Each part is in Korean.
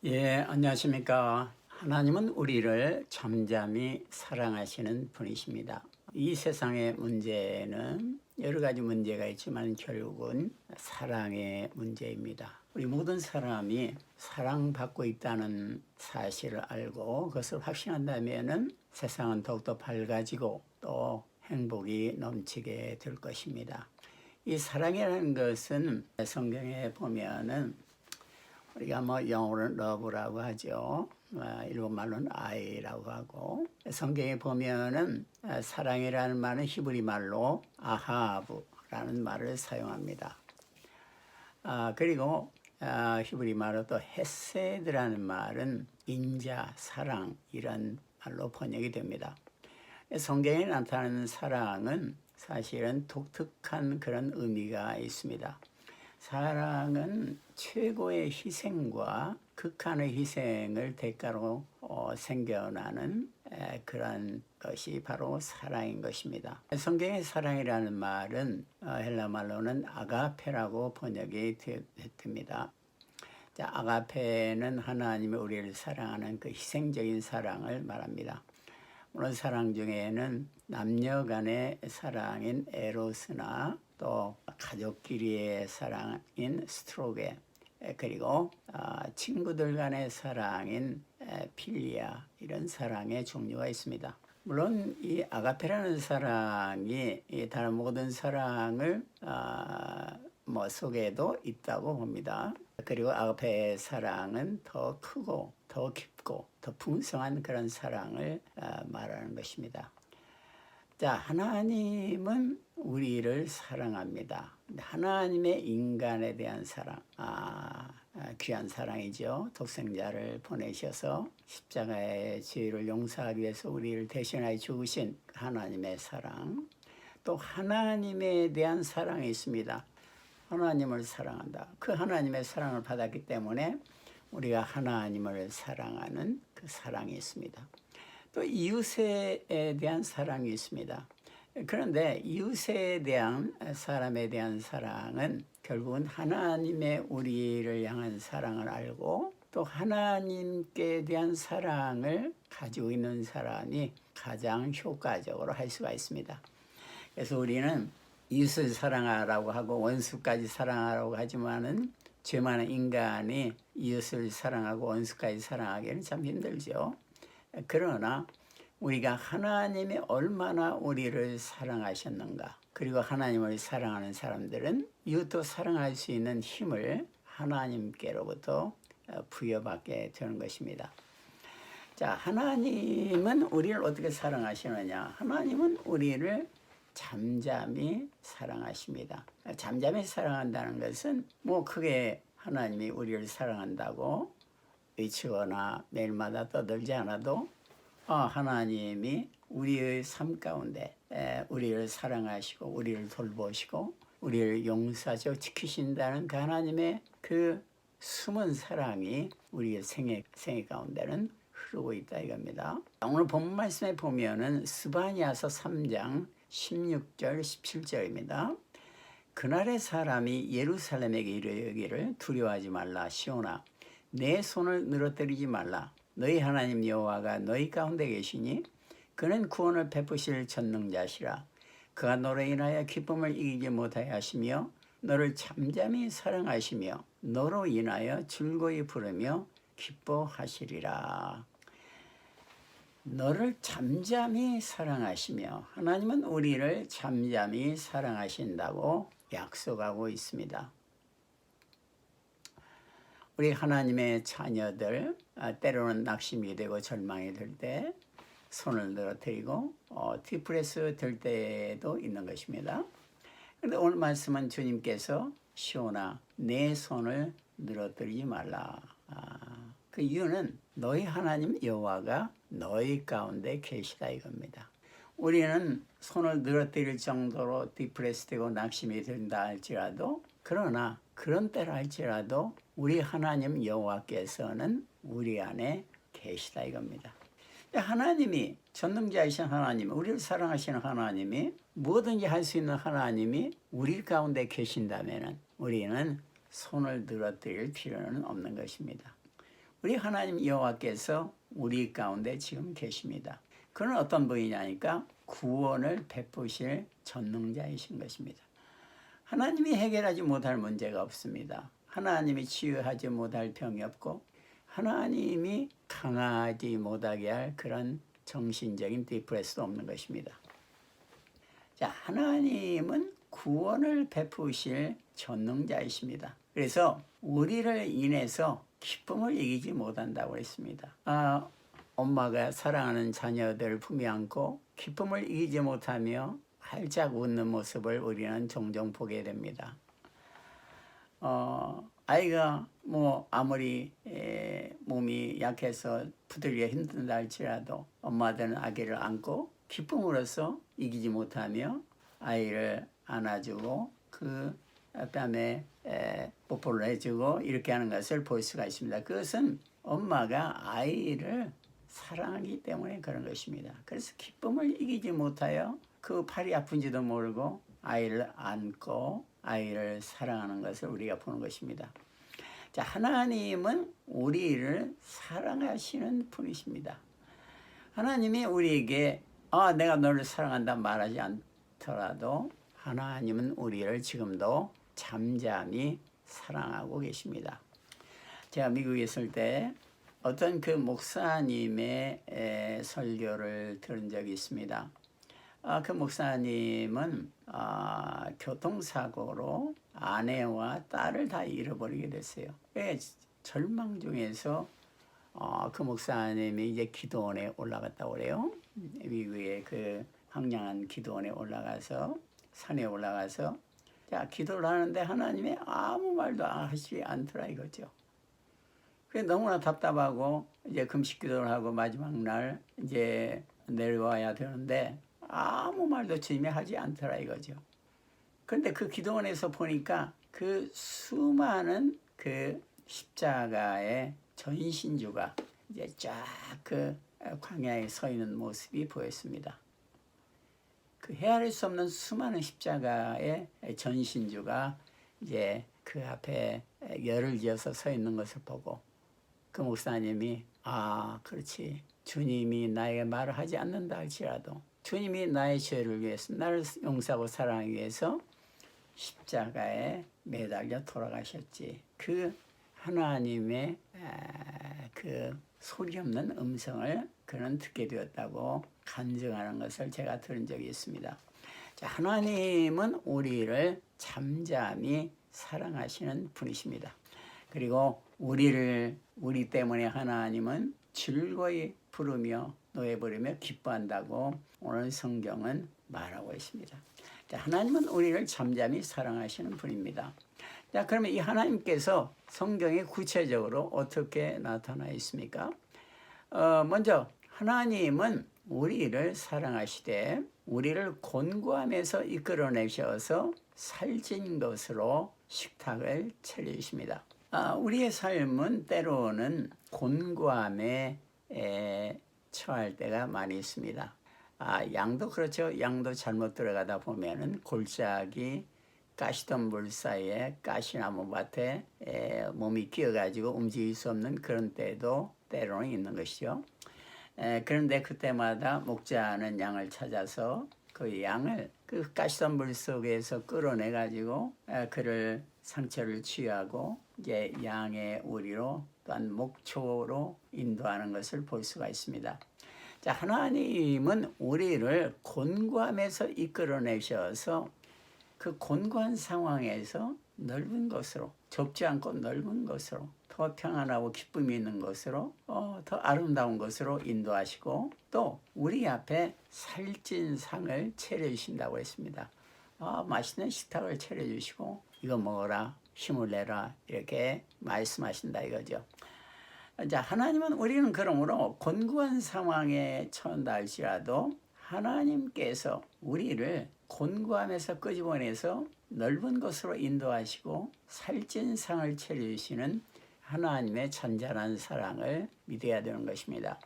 예, 안녕하십니까. 하나님은 우리를 잠잠히 사랑하시는 분이십니다. 이 세상의 문제는 여러 가지 문제가 있지만 결국은 사랑의 문제입니다. 우리 모든 사람이 사랑받고 있다는 사실을 알고 그것을 확신한다면 세상은 더욱더 밝아지고 또 행복이 넘치게 될 것입니다. 이 사랑이라는 것은 성경에 보면은 우리가 영어로는 love라고 하죠. 일본말로는 I라고 하고, 성경에 보면은 사랑이라는 말은 히브리 말로 아하브라는 말을 사용합니다. 그리고 히브리 말로 또 헤세드라는 말은 인자, 사랑 이런 말로 번역이 됩니다. 성경에 나타나는 사랑은 사실은 독특한 그런 의미가 있습니다. 사랑은 최고의 희생과 극한의 희생을 대가로 생겨나는 그런 것이 바로 사랑인 것입니다. 성경의 사랑이라는 말은 헬라 말로는 아가페라고 번역이 됩니다. 아가페는 하나님이 우리를 사랑하는 그 희생적인 사랑을 말합니다. 물론 사랑 중에는 남녀 간의 사랑인 에로스나 또 가족끼리의 사랑인 스트로게, 그리고 친구들 간의 사랑인 필리아, 이런 사랑의 종류가 있습니다. 물론 이 아가페라는 사랑이 다른 모든 사랑을 속에도 있다고 봅니다. 그리고 아가페의 사랑은 더 크고 더 깊고 더 풍성한 그런 사랑을 말하는 것입니다. 자, 하나님은 우리를 사랑합니다. 하나님의 인간에 대한 사랑, 귀한 사랑이죠. 독생자를 보내셔서 십자가의 죄를 용서하기 위해서 우리를 대신하여 죽으신 하나님의 사랑, 또 하나님에 대한 사랑이 있습니다. 하나님을 사랑한다. 그 하나님의 사랑을 받았기 때문에 우리가 하나님을 사랑하는 그 사랑이 있습니다. 또 이웃에 대한 사랑이 있습니다. 그런데 이웃에 대한 사람에 대한 사랑은 결국은 하나님의 우리를 향한 사랑을 알고 또 하나님께 대한 사랑을 가지고 있는 사람이 가장 효과적으로 할 수가 있습니다. 그래서 우리는 이웃을 사랑하라고 하고 원수까지 사랑하라고 하지만은 죄 많은 인간이 이웃을 사랑하고 원수까지 사랑하기는 참 힘들죠. 그러나 우리가 하나님이 얼마나 우리를 사랑하셨는가, 그리고 하나님을 사랑하는 사람들은 이웃도 사랑할 수 있는 힘을 하나님께로부터 부여받게 되는 것입니다. 자, 하나님은 우리를 어떻게 사랑하시느냐? 하나님은 우리를 잠잠히 사랑하십니다. 잠잠히 사랑한다는 것은 크게 하나님이 우리를 사랑한다고 외치거나 매일마다 떠들지 않아도 하나님이 우리의 삶 가운데 우리를 사랑하시고 우리를 돌보시고 우리를 용서하시고 지키신다는 그 하나님의 그 숨은 사랑이 우리의 생애 가운데는 흐르고 있다 이겁니다. 오늘 본 말씀에 보면은 스바냐서 3장 16절 17절입니다. 그날의 사람이 예루살렘에게 이르기를 두려워하지 말라. 시온아, 내 손을 늘어뜨리지 말라. 너희 하나님 여호와가 너희 가운데 계시니 그는 구원을 베푸실 전능자시라. 그가 너로 인하여 기쁨을 이기지 못하게 하시며 너를 잠잠히 사랑하시며 너로 인하여 즐거이 부르며 기뻐하시리라. 너를 잠잠히 사랑하시며, 하나님은 우리를 잠잠히 사랑하신다고 약속하고 있습니다. 우리 하나님의 자녀들, 때로는 낙심이 되고 절망이 될 때 손을 늘어뜨리고 디프레스 될 때도 있는 것입니다. 그런데 오늘 말씀은 주님께서 시온아, 내 손을 늘어뜨리지 말라. 그 이유는 너희 하나님 여호와가 너희 가운데 계시다 이겁니다. 우리는 손을 늘어뜨릴 정도로 디프레스되고 낙심이 된다 할지라도, 그러나 그런 때라 할지라도 우리 하나님 여호와께서는 우리 안에 계시다 이겁니다. 하나님이, 전능자이신 하나님, 우리를 사랑하시는 하나님이, 뭐든지 할 수 있는 하나님이 우리 가운데 계신다면 우리는 손을 늘어뜨릴 필요는 없는 것입니다. 우리 하나님 여호와께서 우리 가운데 지금 계십니다. 그는 어떤 분이냐니까 구원을 베푸실 전능자이신 것입니다. 하나님이 해결하지 못할 문제가 없습니다. 하나님이 치유하지 못할 병이 없고 하나님이 강하지 못하게 할 그런 정신적인 디프레스도 없는 것입니다. 자, 하나님은 구원을 베푸실 전능자이십니다. 그래서 우리를 인해서 기쁨을 이기지 못한다고 했습니다. 엄마가 사랑하는 자녀들을 품에 안고 기쁨을 이기지 못하며 활짝 웃는 모습을 우리는 종종 보게 됩니다. 아이가 아무리 몸이 약해서 부들기가 힘든다 할지라도 엄마들은 아기를 안고 기쁨으로써 이기지 못하며 아이를 안아주고 그 뺨에 뽀뽀를 해주고 이렇게 하는 것을 볼 수가 있습니다. 그것은 엄마가 아이를 사랑하기 때문에 그런 것입니다. 그래서 기쁨을 이기지 못하여 그 팔이 아픈지도 모르고 아이를 안고 아이를 사랑하는 것을 우리가 보는 것입니다. 자, 하나님은 우리를 사랑하시는 분이십니다. 하나님이 우리에게 내가 너를 사랑한다 말하지 않더라도 하나님은 우리를 지금도 잠잠히 사랑하고 계십니다. 제가 미국에 있을 때 어떤 그 목사님의 설교를 들은 적이 있습니다. 그 목사님은 교통사고로 아내와 딸을 다 잃어버리게 됐어요. 절망 중에서 그 목사님이 이제 기도원에 올라갔다고 그래요. 미국의 그 황량한 기도원에 올라가서 산에 올라가서 기도를 하는데 하나님이 아무 말도 하시지 않더라 이거죠. 그래서 너무나 답답하고 이제 금식 기도를 하고 마지막 날 이제 내려와야 되는데 아무 말도 주님이 하지 않더라 이거죠. 그런데 그 기도원에서 보니까 그 수많은 그 십자가의 전신주가 이제 쫙 그 광야에 서 있는 모습이 보였습니다. 그 헤아릴 수 없는 수많은 십자가의 전신주가 이제 그 앞에 열을 지어서 서 있는 것을 보고 그 목사님이 그렇지, 주님이 나에게 말을 하지 않는다 할지라도 주님이 나의 죄를 위해서 나를 용서하고 사랑하기 위해서 십자가에 매달려 돌아가셨지. 그 하나님의 그 소리 없는 음성을 그는 듣게 되었다고 간증하는 것을 제가 들은 적이 있습니다. 자, 하나님은 우리를 잠잠히 사랑하시는 분이십니다. 그리고 우리 때문에 하나님은 즐거이 부르며 노래 부르며 기뻐한다고 오늘 성경은 말하고 있습니다. 자, 하나님은 우리를 잠잠히 사랑하시는 분입니다. 자, 그러면 이 하나님께서 성경에 구체적으로 어떻게 나타나 있습니까? 먼저 하나님은 우리를 사랑하시되 우리를 곤고함에서 이끌어내셔서 살찐 것으로 식탁을 차려주십니다. 우리의 삶은 때로는 곤고함에 처할 때가 많이 있습니다. 양도 그렇죠. 양도 잘못 들어가다 보면은 골짜기 가시던 물 사이에 가시나무 밭에 몸이 끼어가지고 움직일 수 없는 그런 때도 때로는 있는 것이죠. 그런데 그때마다 목자는 양을 찾아서 그 양을 그 가시던 물 속에서 끌어내가지고 그를 상처를 치유하고 이제 양의 우리로 또한 목초로 인도하는 것을 볼 수가 있습니다. 자, 하나님은 우리를 곤고함에서 이끌어내셔서 그 곤고한 상황에서 넓은 것으로, 좁지 않고 넓은 것으로, 더 평안하고 기쁨이 있는 것으로, 더 아름다운 것으로 인도하시고 또 우리 앞에 살찐 상을 차려주신다고 했습니다. 맛있는 식탁을 차려주시고 이거 먹어라, 힘을 내라 이렇게 말씀하신다 이거죠. 자, 하나님은 우리는 그러므로 곤고한 상황에 처한다 할지라도 하나님께서 우리를 곤고함에서 끄집어내서 넓은 곳으로 인도하시고 살찐 상을 차려주시는 하나님의 잔잔한 사랑을 믿어야 되는 것입니다.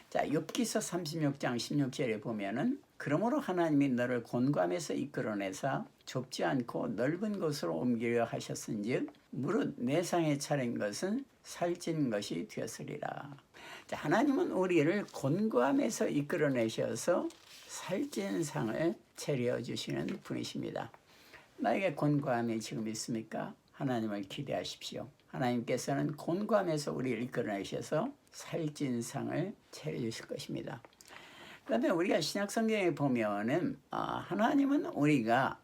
자, 욥기서 36장 16절에 보면은 그러므로 하나님이 너를 곤고함에서 이끌어내사 좁지 않고 넓은 곳으로 옮기려 하셨은즉 무릇 내 상에 차린 것은 살찐 것이 되었으리라. 자, 하나님은 우리를 곤고함에서 이끌어내셔서 살찐 상을 차려주시는 분이십니다. 나에게 곤고함이 지금 있습니까? 하나님을 기대하십시오. 하나님께서는 곤고함에서 우리를 이끌어내셔서 살찐 상을 차려주실 것입니다. 그다음에 우리가 신약성경에 보면은 하나님은 우리가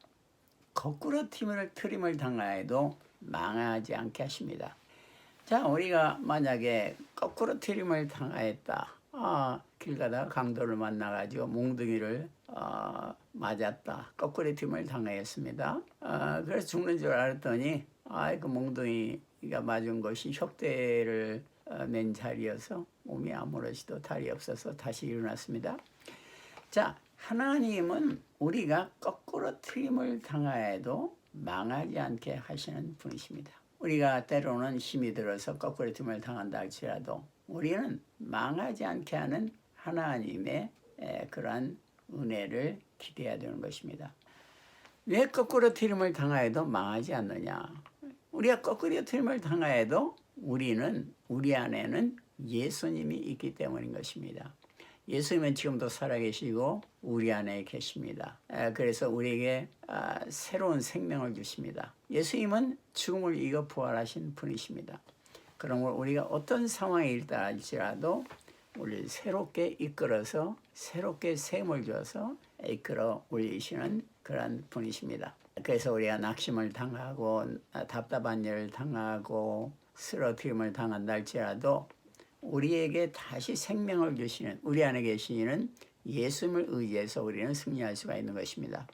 거꾸로 트림을 당하여도 망하지 않게 하십니다. 자, 우리가 만약에 거꾸로 트림을 당하였다. 길 가다가 강도를 만나가지고 몽둥이를 맞았다. 거꾸로 트림을 당하였습니다. 그래서 죽는 줄 알았더니 그 몽둥이가 맞은 것이 혁대를 낸 자리여서 몸이 아무렇지도 다리 없어서 다시 일어났습니다. 자, 하나님은 우리가 거꾸로 트림을 당하여도 망하지 않게 하시는 분이십니다. 우리가 때로는 힘이 들어서 거꾸로 트림을 당한다 할지라도 우리는 망하지 않게 하는 하나님의 그러한 은혜를 기대해야 되는 것입니다. 왜 거꾸로 트림을 당하여도 망하지 않느냐? 우리가 거꾸로 트림을 당하여도 우리 안에는 예수님이 있기 때문인 것입니다. 예수님은 지금도 살아계시고 우리 안에 계십니다. 그래서 우리에게 새로운 생명을 주십니다. 예수님은 죽음을 이겨 부활하신 분이십니다. 그러므로 우리가 어떤 상황에 있다 할지라도 우리를 새롭게 이끌어서 새롭게 셈을 줘서 이끌어 올리시는 그런 분이십니다. 그래서 우리가 낙심을 당하고 답답한 일을 당하고 쓰러뜨림을 당한다 할지라도 우리에게 다시 생명을 주시는 우리 안에 계시는 예수님을 의지해서 우리는 승리할 수가 있는 것입니다.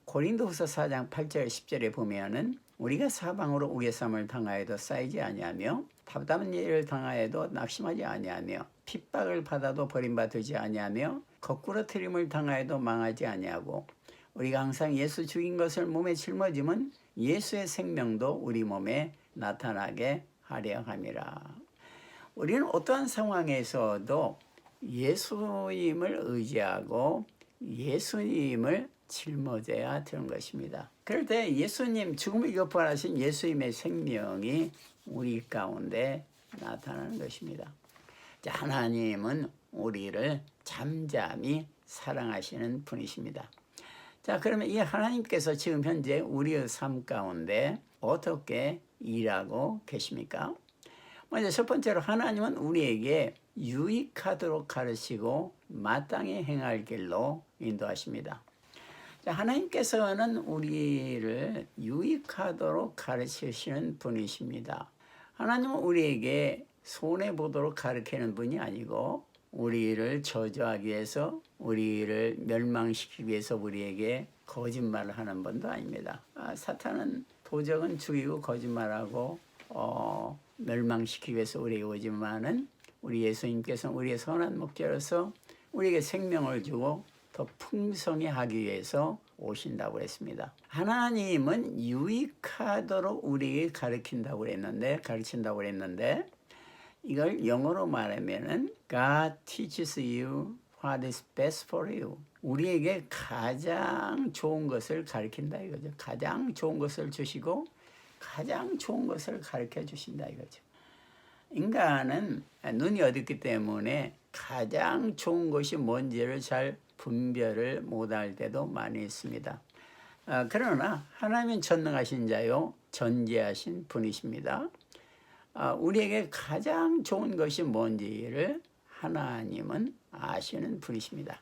고린도후서 4장 8절 10절에 보면은 우리가 사방으로 우겨쌈을 당하여도 쌓이지 아니하며 답답한 일을 당하여도 낙심하지 아니하며 핍박을 받아도 버림받지 아니하며 거꾸로 트림을 당하여도 망하지 아니하고 우리가 항상 예수 죽인 것을 몸에 짊어지면 예수의 생명도 우리 몸에 나타나게 하려 함이라. 우리는 어떠한 상황에서도 예수님을 의지하고 예수님을 짊어져야 되는 것입니다. 그럴 때 예수님, 죽음을 이겨 부활하신 예수님의 생명이 우리 가운데 나타나는 것입니다. 자, 하나님은 우리를 잠잠히 사랑하시는 분이십니다. 자, 그러면 이 하나님께서 지금 현재 우리의 삶 가운데 어떻게 일하고 계십니까? 먼저 첫 번째로 하나님은 우리에게 유익하도록 가르치고 마땅히 행할 길로 인도하십니다. 자, 하나님께서는 우리를 유익하도록 가르치시는 분이십니다. 하나님은 우리에게 손해보도록 가르치는 분이 아니고 우리를 저주하기 위해서 우리를 멸망시키기 위해서 우리에게 거짓말을 하는 분도 아닙니다. 사탄은 도적은 죽이고 거짓말하고 멸망시키기 위해서 우리에게 오지만은 우리 예수님께서는 우리의 선한 목자로서 우리에게 생명을 주고 더 풍성히 하기 위해서 오신다고 했습니다. 하나님은 유익하도록 우리에게 가르친다고 그랬는데 이걸 영어로 말하면은 God teaches you what is best for you. 우리에게 가장 좋은 것을 가르친다 이거죠. 가장 좋은 것을 주시고 가장 좋은 것을 가르쳐 주신다 이거죠. 인간은 눈이 어둡기 때문에 가장 좋은 것이 뭔지를 잘 분별을 못할 때도 많이 있습니다. 그러나 하나님은 전능하신 자요 전지하신 분이십니다. 우리에게 가장 좋은 것이 뭔지를 하나님은 아시는 분이십니다.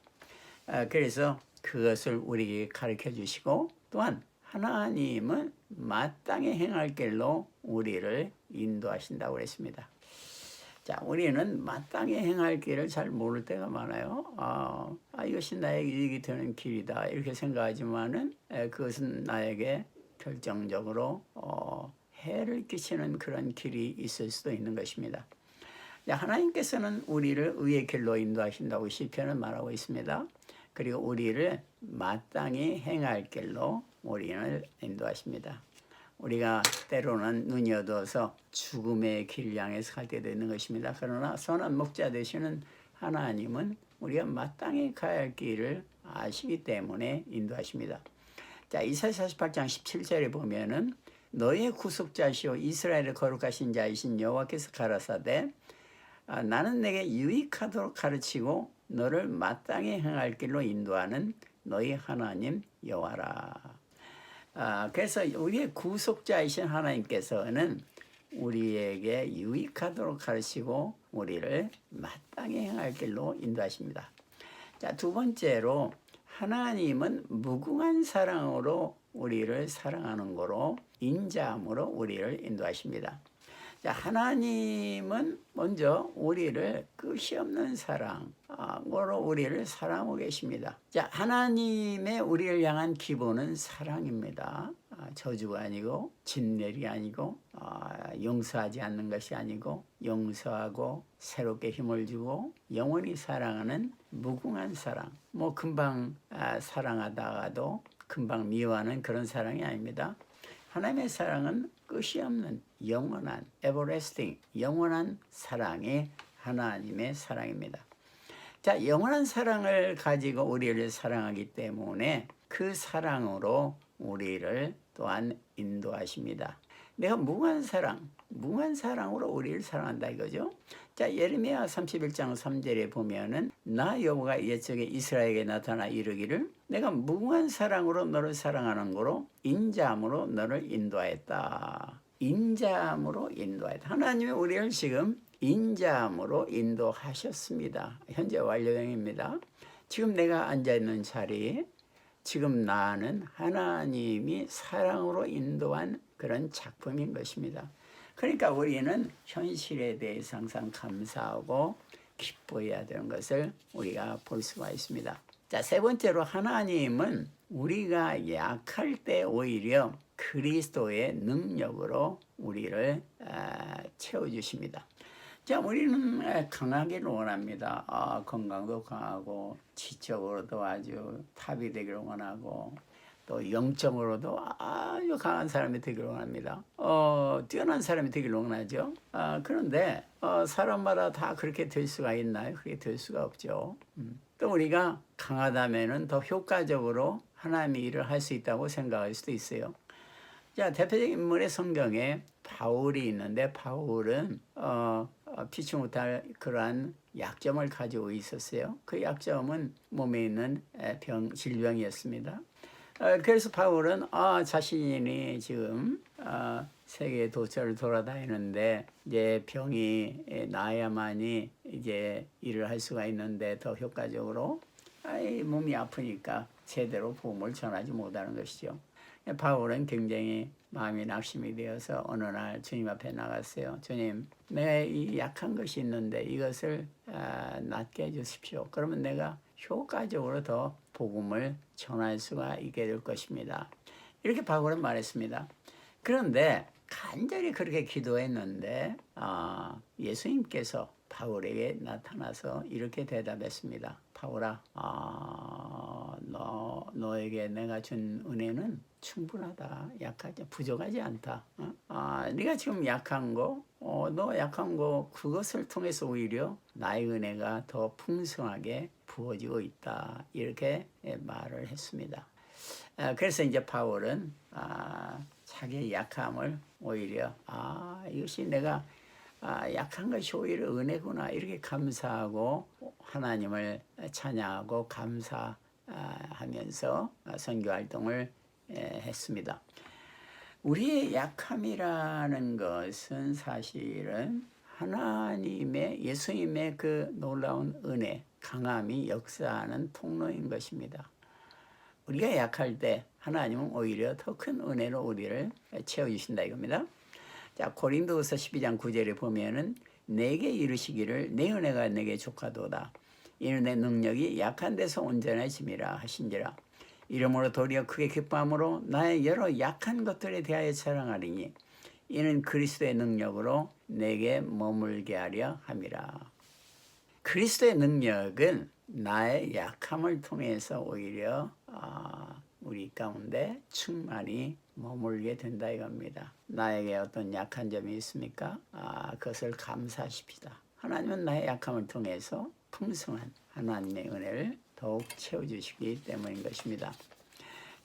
그래서 그것을 우리에게 가르쳐 주시고 또한 하나님은 마땅히 행할 길로 우리를 인도하신다고 했습니다. 자, 우리는 마땅히 행할 길을 잘 모를 때가 많아요. 이것이 나에게 이익이 되는 길이다 이렇게 생각하지만은 그것은 나에게 결정적으로 해를 끼치는 그런 길이 있을 수도 있는 것입니다. 자, 하나님께서는 우리를 의의 길로 인도하신다고 시편은 말하고 있습니다. 그리고 우리를 마땅히 행할 길로 우리를 인도하십니다. 우리가 때로는 눈이 어두워서 죽음의 길 향해서 갈 때도 있는 것입니다. 그러나 선한 목자 되시는 하나님은 우리가 마땅히 가야 할 길을 아시기 때문에 인도하십니다. 자, 이사야 48장 17절에 보면은 너의 구속자시오 이스라엘의 거룩하신 자이신 여호와께서 가라사대 나는 내게 유익하도록 가르치고 너를 마땅히 행할 길로 인도하는 너희 하나님 여호와라. 그래서 우리의 구속자이신 하나님께서는 우리에게 유익하도록 가르치고 우리를 마땅히 행할 길로 인도하십니다. 자, 두 번째로 하나님은 무궁한 사랑으로 우리를 사랑하는 거로 인자함으로 우리를 인도하십니다. 자, 하나님은 먼저 우리를 끝이 없는 사랑으로 우리를 사랑하고 계십니다. 자, 하나님의 우리를 향한 기본은 사랑입니다. 저주가 아니고 진멸이 아니고 용서하지 않는 것이 아니고 용서하고 새롭게 힘을 주고 영원히 사랑하는 무궁한 사랑. 뭐 금방 사랑하다가도 금방 미워하는 그런 사랑이 아닙니다. 하나님의 사랑은 끝이 없는 영원한 everlasting 영원한 사랑이 하나님의 사랑입니다. 자, 영원한 사랑을 가지고 우리를 사랑하기 때문에 그 사랑으로 우리를 또한 인도하십니다. 내가 무한 사랑으로 우리를 사랑한다 이거죠. 자, 예레미야 31장 3절에 보면은 나 여호와가 옛적에 이스라엘에게 나타나 이르기를 내가 무한 사랑으로 너를 사랑하는 거로 인자함으로 너를 인도하였다. 인자함으로 인도하였다. 하나님이 우리를 지금 인자함으로 인도하셨습니다. 현재 완료형입니다. 지금 내가 앉아있는 자리, 지금 나는 하나님이 사랑으로 인도한 그런 작품인 것입니다. 그러니까 우리는 현실에 대해서 항상 감사하고 기뻐해야 되는 것을 우리가 볼 수가 있습니다. 자, 세 번째로 하나님은 우리가 약할 때 오히려 그리스도의 능력으로 우리를 채워주십니다. 자, 우리는 강하기를 원합니다. 건강도 강하고 지적으로도 아주 탑이 되기를 원하고 또 영적으로도 아주 강한 사람이 되기를 원합니다. 뛰어난 사람이 되기를 원하죠. 그런데 사람마다 다 그렇게 될 수가 있나요? 그렇게 될 수가 없죠. 또 우리가 강하다면은 더 효과적으로 하나님의 일을 할 수 있다고 생각할 수도 있어요. 자, 대표적인 인물의 성경에 바울이 있는데 바울은 피치 못할 그러한 약점을 가지고 있었어요. 그 약점은 몸에 있는 질병이었습니다. 그래서 바울은 자신이 지금 세계 도처를 돌아다니는데 이제 병이 나야만이 이제 일을 할 수가 있는데 더 효과적으로 몸이 아프니까 제대로 복음을 전하지 못하는 것이죠. 바울은 굉장히 마음이 낙심이 되어서 어느 날 주님 앞에 나갔어요. 주님, 내가 이 약한 것이 있는데 이것을 낫게 해주십시오. 그러면 내가 효과적으로 더 복음을 전할 수가 있게 될 것입니다. 이렇게 바울은 말했습니다. 그런데 간절히 그렇게 기도했는데 예수님께서 바울에게 나타나서 이렇게 대답했습니다. 바울아, 너에게 내가 준 은혜는 충분하다. 부족하지 않다. 네가 지금 약한 거, 너 약한 거 그것을 통해서 오히려 나의 은혜가 더 풍성하게 부어지고 있다. 이렇게 말을 했습니다. 그래서 이제 바울은 자기의 약함을 오히려 이것이 내가 약한 것이 오히려 은혜구나 이렇게 감사하고 하나님을 찬양하고 감사하면서 선교활동을 했습니다. 우리의 약함이라는 것은 사실은 하나님의 예수님의 그 놀라운 은혜, 강함이 역사하는 통로인 것입니다. 우리가 약할 때 하나님은 오히려 더 큰 은혜로 우리를 채워주신다 이겁니다. 자, 고린도후서 12장 9절에 보면은 내게 이르시기를 내 은혜가 내게 족하도다. 이는 내 능력이 약한 데서 온전해짐이라 하신지라. 이러므로 도리어 크게 기뻐함으로 나의 여러 약한 것들에 대하여 자랑하리니 이는 그리스도의 능력으로 내게 머물게 하려 함이라. 그리스도의 능력은 나의 약함을 통해서 오히려 우리 가운데 충만히 머물게 된다 이겁니다. 나에게 어떤 약한 점이 있습니까? 그것을 감사하십시다. 하나님은 나의 약함을 통해서 풍성한 하나님의 은혜를 더욱 채워주시기 때문인 것입니다.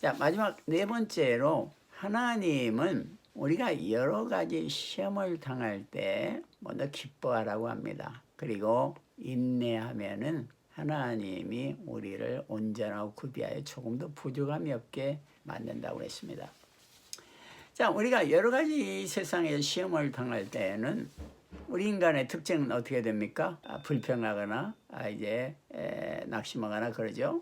자, 마지막 네 번째로 하나님은 우리가 여러 가지 시험을 당할 때 먼저 기뻐하라고 합니다. 그리고 인내하면은 하나님이 우리를 온전하고 구비하여 조금도 부족함이 없게 만든다고 했습니다. 자, 우리가 여러 가지 세상에 시험을 당할 때에는 우리 인간의 특징은 어떻게 됩니까? 불평하거나 낙심하거나 그러죠.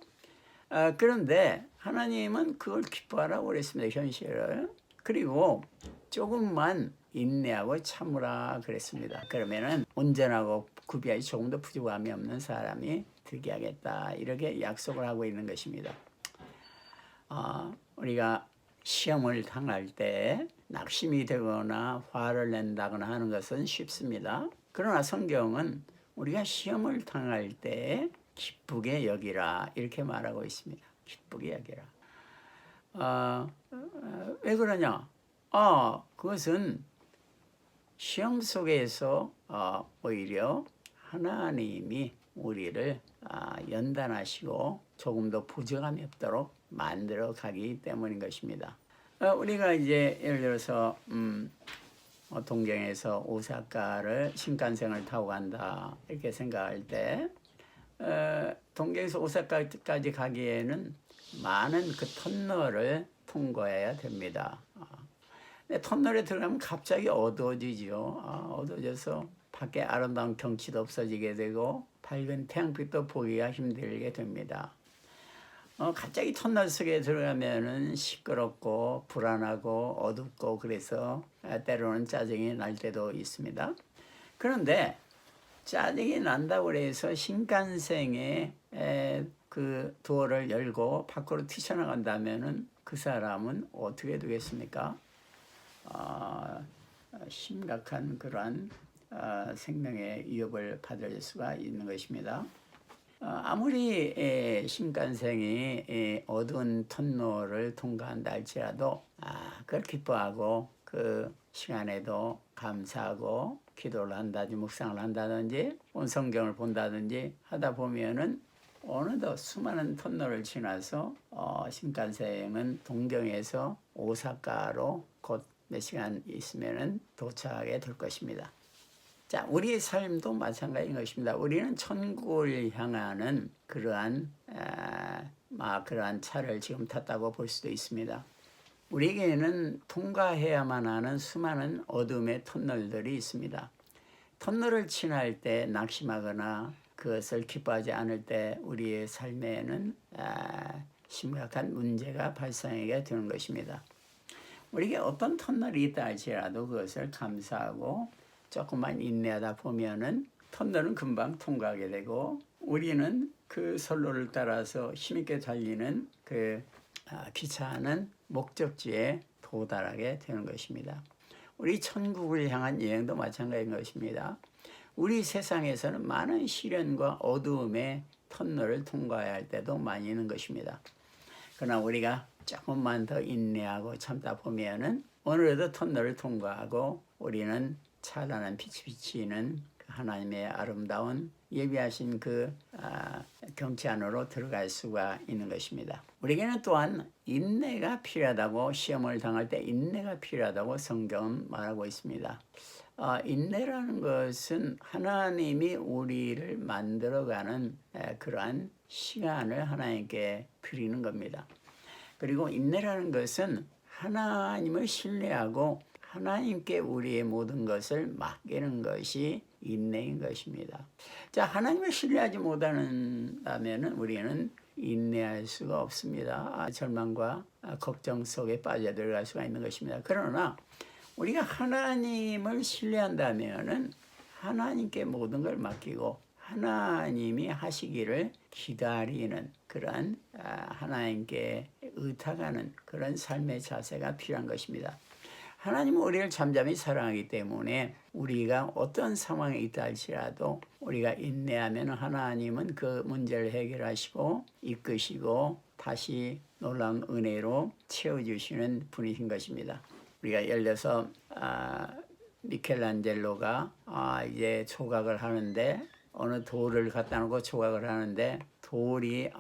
그런데 하나님은 그걸 기뻐하라고 그랬습니다. 현실을. 그리고 조금만 인내하고 참으라 그랬습니다. 그러면은 온전하고 구비하여 조금 더 부족함이 없는 사람이 되게 하겠다. 이렇게 약속을 하고 있는 것입니다. 우리가 시험을 당할 때 낙심이 되거나 화를 낸다거나 하는 것은 쉽습니다. 그러나 성경은 우리가 시험을 당할 때 기쁘게 여기라 이렇게 말하고 있습니다. 기쁘게 여기라. 왜 그러냐? 그것은 시험 속에서 오히려 하나님이 우리를 연단하시고 조금 더 부족함이 없도록 만들어 가기 때문인 것입니다. 우리가 이제 예를 들어서 동경에서 오사카를 신칸센을 타고 간다 이렇게 생각할 때 동경에서 오사카까지 가기에는 많은 그 터널을 통과해야 됩니다. 근데 터널에 들어가면 갑자기 어두워지죠. 어두워져서 밖에 아름다운 경치도 없어지게 되고 밝은 태양빛도 보기가 힘들게 됩니다. 갑자기 터널 속에 들어가면은 시끄럽고 불안하고 어둡고 그래서 때로는 짜증이 날 때도 있습니다. 그런데 짜증이 난다고 해서 신칸센의 그 도어를 열고 밖으로 튀쳐나간다면은 그 사람은 어떻게 되겠습니까? 심각한 그러한 생명의 위협을 받을 수가 있는 것입니다. 아무리 신칸센이 어두운 터널을 통과한다 할지라도 그걸 기뻐하고 그 시간에도 감사하고 기도를 한다든지 묵상을 한다든지 온 성경을 본다든지 하다 보면은 어느덧 수많은 터널을 지나서 신칸센은 동경에서 오사카로 곧 몇 시간 있으면은 도착하게 될 것입니다. 자, 우리의 삶도 마찬가지인 것입니다. 우리는 천국을 향하는 그러한 차를 지금 탔다고 볼 수도 있습니다. 우리에게는 통과해야만 하는 수많은 어둠의 터널들이 있습니다. 터널을 지날 때 낙심하거나 그것을 기뻐하지 않을 때 우리의 삶에는 심각한 문제가 발생하게 되는 것입니다. 우리에게 어떤 터널이 있다 할지라도 그것을 감사하고 조금만 인내하다 보면은 터널은 금방 통과하게 되고 우리는 그 선로를 따라서 힘있게 달리는 그 귀찮은 목적지에 도달하게 되는 것입니다. 우리 천국을 향한 여행도 마찬가지인 것입니다. 우리 세상에서는 많은 시련과 어두움의 터널을 통과해야 할 때도 많이 있는 것입니다. 그러나 우리가 조금만 더 인내하고 참다 보면은 오늘도 터널을 통과하고 우리는 찬란한 빛이 비치는 하나님의 아름다운 예비하신 그 경치 안으로 들어갈 수가 있는 것입니다. 우리에게는 또한 인내가 필요하다고 시험을 당할 때 인내가 필요하다고 성경은 말하고 있습니다. 인내라는 것은 하나님이 우리를 만들어가는 그러한 시간을 하나님께 드리는 겁니다. 그리고 인내라는 것은 하나님을 신뢰하고 하나님께 우리의 모든 것을 맡기는 것이 인내인 것입니다. 자, 하나님을 신뢰하지 못한다면 우리는 인내할 수가 없습니다. 절망과 걱정 속에 빠져들어갈 수가 있는 것입니다. 그러나 우리가 하나님을 신뢰한다면 하나님께 모든 걸 맡기고 하나님이 하시기를 기다리는 그런 하나님께 의탁하는 그런 삶의 자세가 필요한 것입니다. 하나님은 우리를 잠잠히 사랑하기 때문에 우리가 어떤 상황에 있다 할지라도 우리가 인내하면 하나님은 그 문제를 해결하시고 이끄시고 다시 놀라운 은혜로 채워주시는 분이신 것입니다. 우리가 예를 들어서 미켈란젤로가 이제 조각을 하는데 어느 돌을 갖다 놓고 조각을 하는데 돌이 이거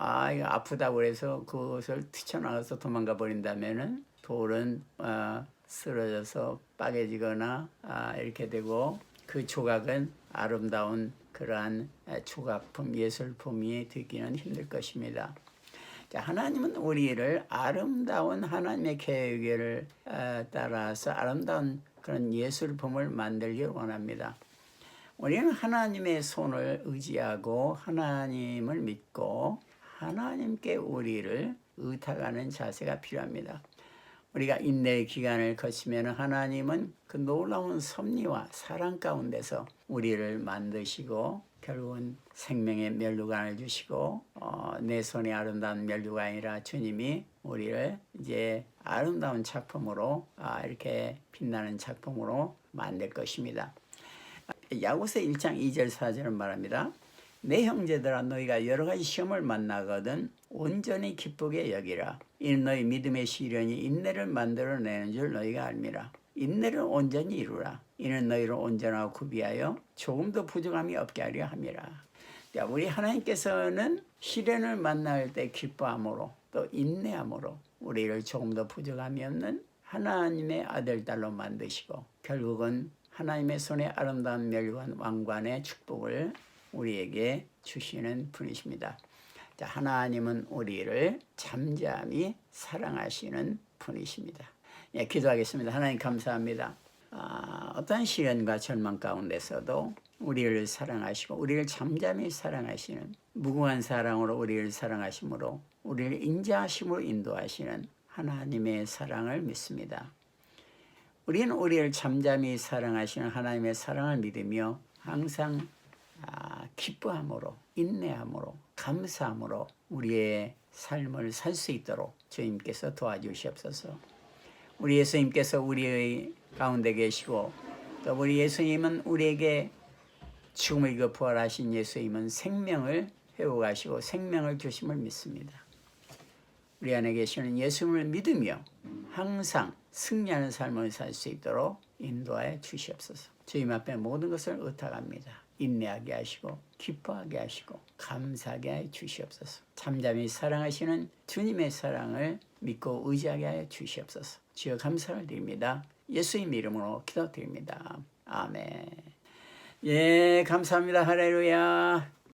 아프다고 그래서 그것을 뛰쳐나가서 도망가 버린다면은 돌은 쓰러져서 빠개지거나 이렇게 되고 그 조각은 아름다운 그러한 조각품, 예술품이 되기는 힘들 것입니다. 자, 하나님은 우리를 아름다운 하나님의 계획을 따라서 아름다운 그런 예술품을 만들길 원합니다. 우리는 하나님의 손을 의지하고 하나님을 믿고 하나님께 우리를 의탁하는 자세가 필요합니다. 우리가 인내의 기간을 거치면 하나님은 그 놀라운 섭리와 사랑 가운데서 우리를 만드시고 결국은 생명의 면류관을 주시고 내 손에 아름다운 면류가 아니라 주님이 우리를 이제 아름다운 작품으로 이렇게 빛나는 작품으로 만들 것입니다. 야고보서 1장 2절 4절은 말합니다. 내 형제들아 너희가 여러 가지 시험을 만나거든 온전히 기쁘게 여기라. 이는 너희 믿음의 시련이 인내를 만들어내는 줄 너희가 알미라. 인내를 온전히 이루라. 이는 너희를 온전하고 구비하여 조금도 부족함이 없게 하려 함이라. 자, 우리 하나님께서는 시련을 만날 때 기뻐함으로 또 인내함으로 우리를 조금도 부족함이 없는 하나님의 아들 딸로 만드시고 결국은 하나님의 손에 아름다운 멸관 왕관의 축복을 우리에게 주시는 분이십니다. 자, 하나님은 우리를 잠잠히 사랑하시는 분이십니다. 예, 기도하겠습니다. 하나님 감사합니다. 어떠한 시련과 절망 가운데서도 우리를 사랑하시고 우리를 잠잠히 사랑하시는 무궁한 사랑으로 우리를 사랑하심으로 우리를 인자하심으로 인도하시는 하나님의 사랑을 믿습니다. 우리는 우리를 잠잠히 사랑하시는 하나님의 사랑을 믿으며 항상 기뻐함으로 인내함으로 감사함으로 우리의 삶을 살 수 있도록 주님께서 도와주시옵소서. 우리 예수님께서 우리의 가운데 계시고 또 우리 예수님은 우리에게 죽음을 이겨 부활하신 예수님은 생명을 회복하시고 생명을 주심을 믿습니다. 우리 안에 계시는 예수님을 믿으며 항상 승리하는 삶을 살 수 있도록 인도하여 주시옵소서. 주님 앞에 모든 것을 의탁합니다. 인내하게 하시고 기뻐하게 하시고 감사하게 하여 주시옵소서. 잠잠히 사랑하시는 주님의 사랑을 믿고 의지하게 하여 주시옵소서. 주여 감사를 드립니다. 예수님 이름으로 기도드립니다. 아멘. 예, 감사합니다. 할렐루야.